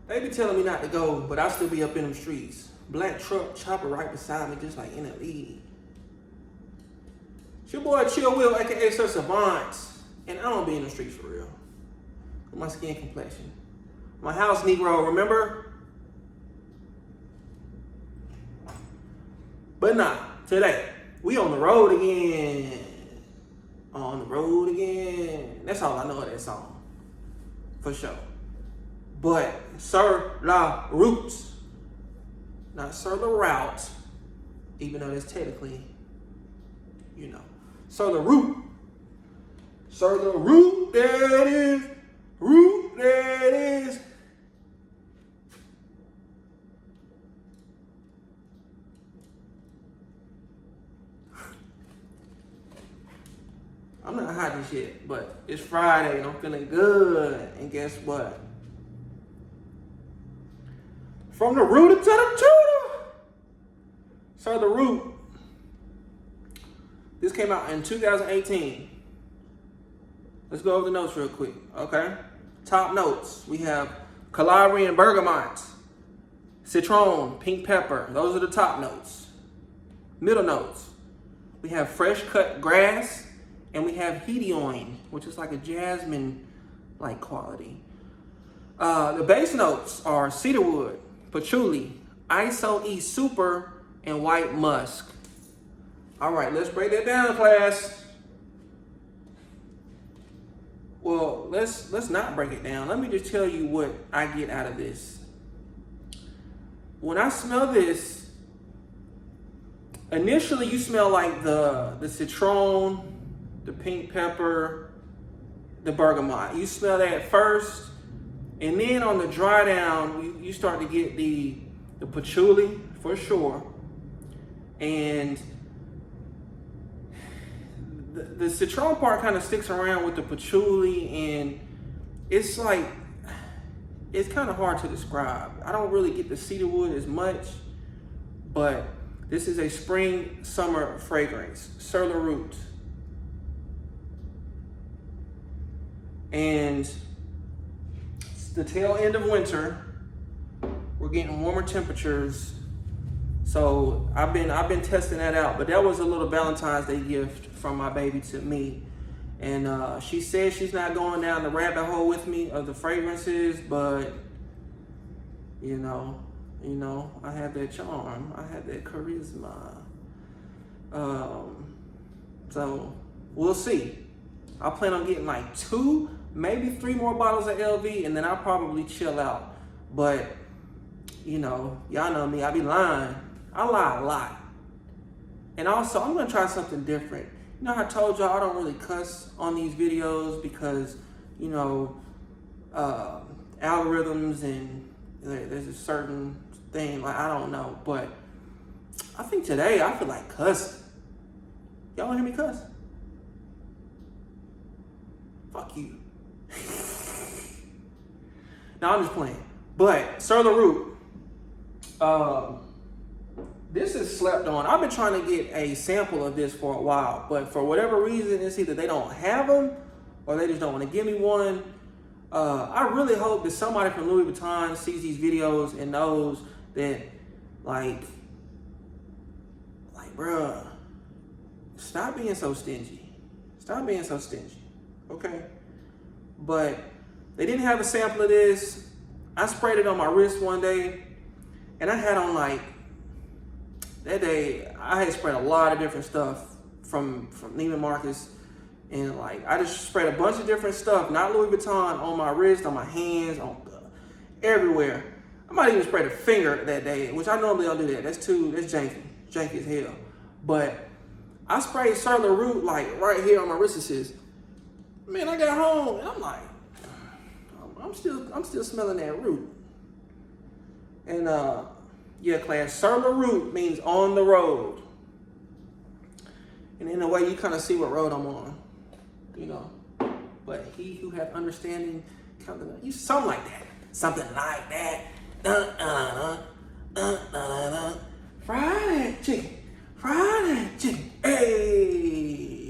They be telling me not to go, but I still be up in them streets. Black truck chopper right beside me, just like in the lead. It's your boy Chill Will, aka Sir Savant, and I don't be in the streets for real. With my skin complexion. My house Negro, remember? But nah, today, we on the road again. On the road again. That's all I know of that song. For sure. But Sur La Route. Not Sur La Route. Even though that's technically, you know. Sur La Route. Sur La Route, there it is. Route, there it is. I'm not hot as yet, but it's Friday and I'm feeling good. And guess what? From the rooter to the tutor. So the root. This came out in 2018. Let's go over the notes real quick, okay? Top notes. We have Calabria and bergamot, citron, pink pepper. Those are the top notes. Middle notes. We have fresh cut grass. And we have hedioin, which is like a jasmine-like quality. The base notes are cedarwood, patchouli, ISO-E super, and white musk. All right, let's break that down, class. Well, let's not break it down. Let me just tell you what I get out of this. When I smell this, initially you smell like the citron, the pink pepper, the bergamot. You smell that first, and then on the dry down, you start to get the patchouli for sure, and the citron part kind of sticks around with the patchouli, and it's like, it's kind of hard to describe. I don't really get the cedarwood as much, but this is a spring summer fragrance, Sur La Route. And it's the tail end of winter. We're getting warmer temperatures. So I've been testing that out. But that was a little Valentine's Day gift from my baby to me. And she says she's not going down the rabbit hole with me of the fragrances, but you know, I have that charm. I have that charisma. So we'll see. I plan on getting like 2, maybe 3 more bottles of LV, and then I'll probably chill out. But, you know, y'all know me, I be lying. I lie a lot. And also, I'm gonna try something different. You know how I told y'all I don't really cuss on these videos because, you know, algorithms and there's a certain thing, like, I don't know. But I think today I feel like cussing. Y'all wanna hear me cuss? Fuck you. No, I'm just playing. But Sur La Route, this is slept on. I've been trying to get a sample of this for a while, but for whatever reason, it's either they don't have them or they just don't want to give me one. I really hope that somebody from Louis Vuitton sees these videos and knows that, like, bruh, stop being so stingy. Stop being so stingy. Okay, but they didn't have a sample of this. I sprayed it on my wrist one day, and I had on, like, that day I had sprayed a lot of different stuff from Neiman Marcus, and like I just sprayed a bunch of different stuff, not Louis Vuitton, on my wrist, on my hands, on everywhere. I might even spray the finger that day, which I normally don't do that. That's janky as hell. But I sprayed Sur La Route like right here on my wrists. Man, I got home and I'm like, I'm still smelling that root. And yeah, class, Sur La Route means on the road. And in a way, you kind of see what road I'm on, you know. But he who hath understanding, you something like that, fried chicken, hey.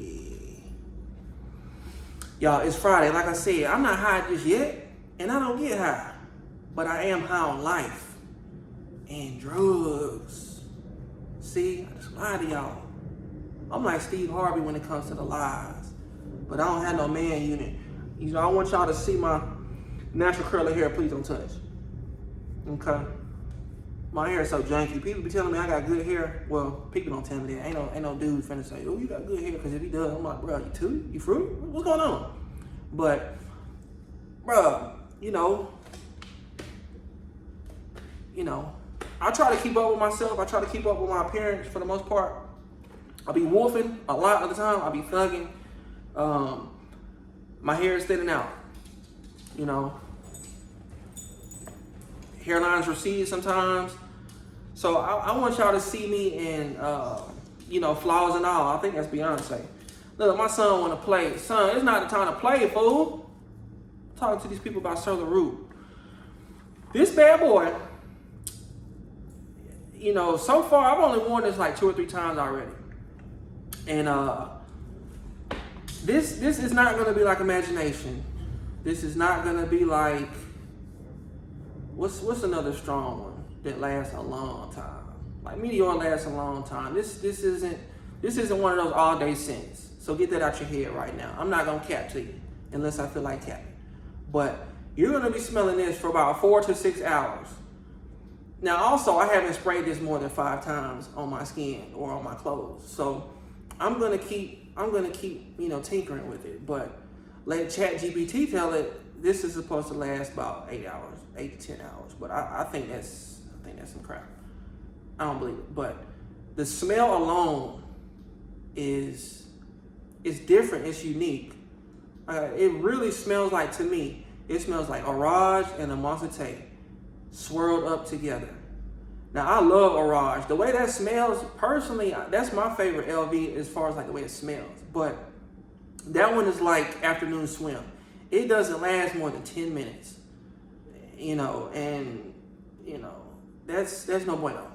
Y'all, it's Friday. Like I said, I'm not high just yet, and I don't get high. but I am high on life and drugs. See, I just lied to y'all. I'm like Steve Harvey when it comes to the lies, but I don't have no man unit. You know, I want y'all to see my natural curly hair. Please don't touch. Okay. My hair is so janky. People be telling me I got good hair. Well, people don't tell me that. Ain't no dude finna say, "Oh, you got good hair." Because if he does, I'm like, bro, you too? You fruity? What's going on? But, bro, you know, I try to keep up with myself. I try to keep up with my appearance for the most part. I be wolfing a lot of the time. I be thugging. My hair is thinning out. You know, hairlines recede sometimes. So I want y'all to see me in, flaws and all. I think that's Beyonce. Look, my son want to play. Son, it's not the time to play, fool. I'm talking to these people about Sur La Route. This bad boy, so far I've only worn this like 2 or 3 times already. And this is not going to be like imagination. This is not going to be like, what's another strong one that lasts a long time? Like Meteor lasts a long time. This isn't one of those all day scents. So get that out your head right now. I'm not gonna cap to you unless I feel like capping. But you're gonna be smelling this for about 4 to 6 hours. Now also I haven't sprayed this more than 5 times on my skin or on my clothes. So I'm gonna keep tinkering with it. But let ChatGPT tell it this is supposed to last about 8 hours, 8 to 10 hours. But I think that's some crap. I don't believe it. But the smell alone is different. It's unique. It really smells like, to me, it smells like Orage and a Monsanto swirled up together. Now I love Orage. The way that smells, personally, that's my favorite LV as far as like the way it smells. But that one is like afternoon swim. It doesn't last more than 10 minutes. That's no bueno,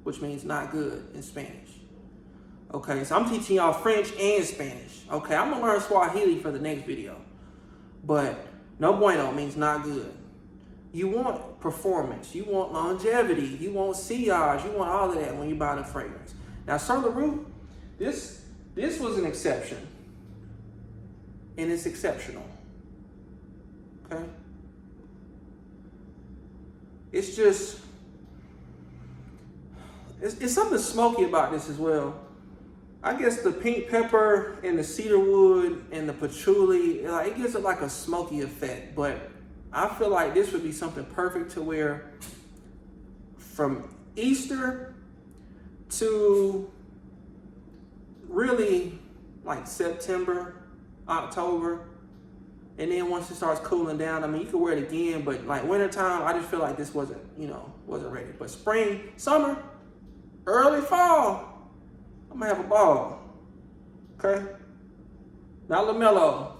which means not good in Spanish. Okay, so I'm teaching y'all French and Spanish. Okay, I'm gonna learn Swahili for the next video. But no bueno means not good. You want performance, you want longevity, you want sillage, you want all of that when you buy the fragrance. Now, Sur La Route, this was an exception. And it's exceptional. Okay? It's just, it's something smoky about this as well. I guess the pink pepper and the cedarwood and the patchouli, it gives it like a smoky effect. But I feel like this would be something perfect to wear from Easter to really like September, October. And then once it starts cooling down, I mean, you can wear it again, but like wintertime, I just feel like this wasn't ready. But spring, summer, early fall, I'm gonna have a ball. Okay? Now LaMelo.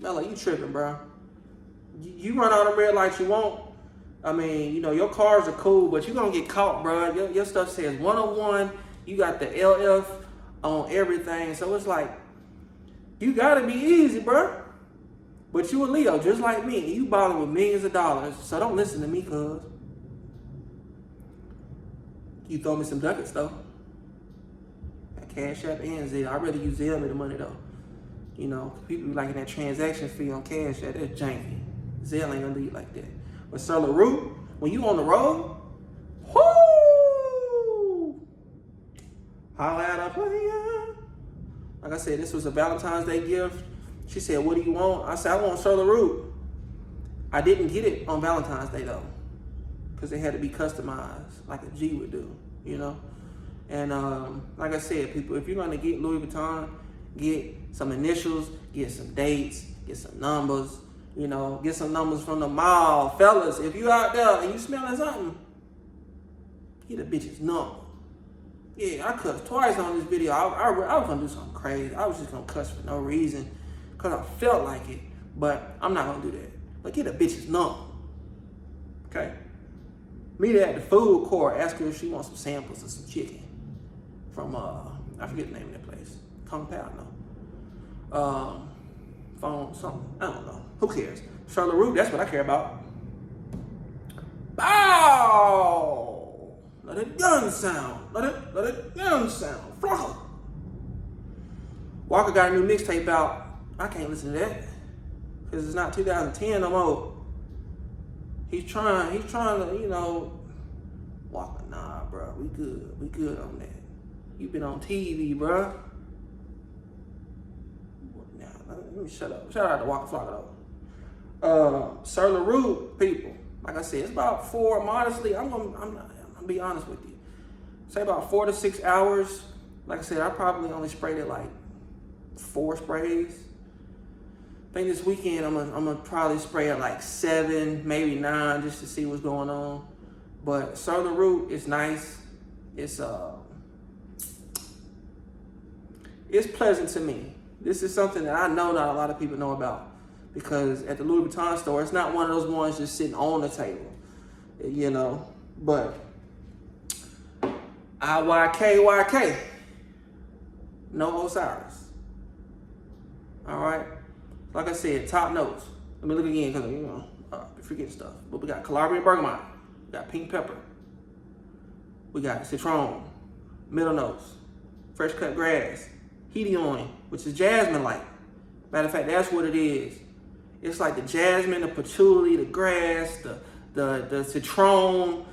Mello, you tripping, bro. You run all the red lights you want. I mean, your cars are cool, but you're gonna get caught, bro. Your stuff says 101. You got the LF on everything. So it's like, you gotta be easy, bro. But you a Leo, just like me, and you balling with millions of dollars, so don't listen to me, cuz. You throw me some ducats, though. Got Cash App and Zelle. I'd rather use Zelle than the money, though. People be liking that transaction fee on Cash App. That's janky. Zelle ain't gonna lead like that. But Sur La Route, when you on the road, whoo! Holla at a player. Like I said, this was a Valentine's Day gift. She said, what do you want? I said, I want Sur La Route. I didn't get it on Valentine's Day, though, because it had to be customized like a G would do, And like I said, people, if you're going to get Louis Vuitton, get some initials, get some dates, get some numbers, get some numbers from the mall. Fellas, if you out there and you smelling something, get a bitch's number. Yeah, I cussed twice on this video. I was going to do something crazy. I was just going to cuss for no reason. Because I felt like it, but I'm not going to do that. But get a bitch's number, okay? Meet her at the food court, ask her if she wants some samples of some chicken from, I forget the name of that place. Kung Pao, no. Phone, something, I don't know. Who cares? Sur La Route, that's what I care about. gun sound. Let it gun sound. Flocka. Walker got a new mixtape out. I can't listen to that because it's not 2010 no more. He's trying to, Walker, nah, bro, we good on that. You been on TV, bro. Now, let me shut up. Shout out to Walker Flocka though. Sur La Route, people. Like I said, it's about modestly, I'm gonna be honest with you. Say about 4 to 6 hours. Like I said, I probably only sprayed it like 4 sprays. I think this weekend I'm gonna probably spray it like 7, maybe 9, just to see what's going on. But Sur La Route is nice. It's pleasant to me. This is something that I know not a lot of people know about, because at the Louis Vuitton store, it's not one of those ones just sitting on the table, But IYKYK, no Osiris. All right. Like I said, top notes. Let me look again because I forget stuff. But we got Calabrian bergamot, we got pink pepper, we got citron, middle notes, fresh cut grass, hedione, which is jasmine-like. Matter of fact, that's what it is. It's like the jasmine, the patchouli, the grass, the citron.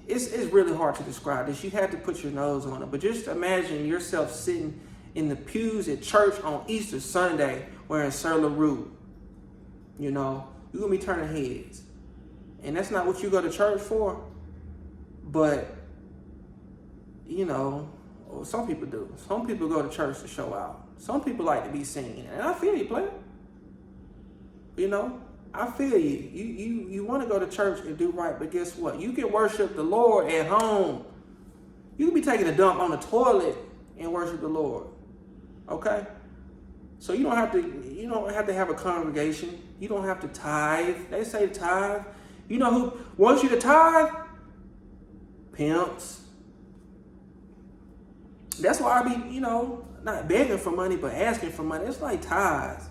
It's really hard to describe this. You have to put your nose on it. But just imagine yourself sitting in the pews at church on Easter Sunday wearing Sur La Route. You're going to be turning heads. And that's not what you go to church for. But, some people do. Some people go to church to show out. Some people like to be seen. And I feel you, player. I feel you. You want to go to church and do right, but guess what? You can worship the Lord at home. You can be taking a dump on the toilet and worship the Lord. Okay? So you don't have to have a congregation. You don't have to tithe. They say tithe. You know who wants you to tithe? Pimps. That's why I be, not begging for money, but asking for money. It's like tithes.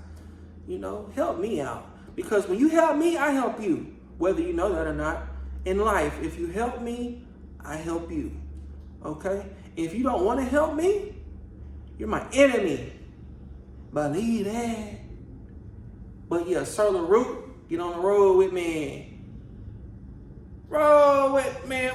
Help me out. Because when you help me, I help you. Whether you know that or not. In life, if you help me, I help you. Okay? If you don't want to help me, you're my enemy. Believe that. But yeah, Sur La Route, get on the road with me. Roll with me.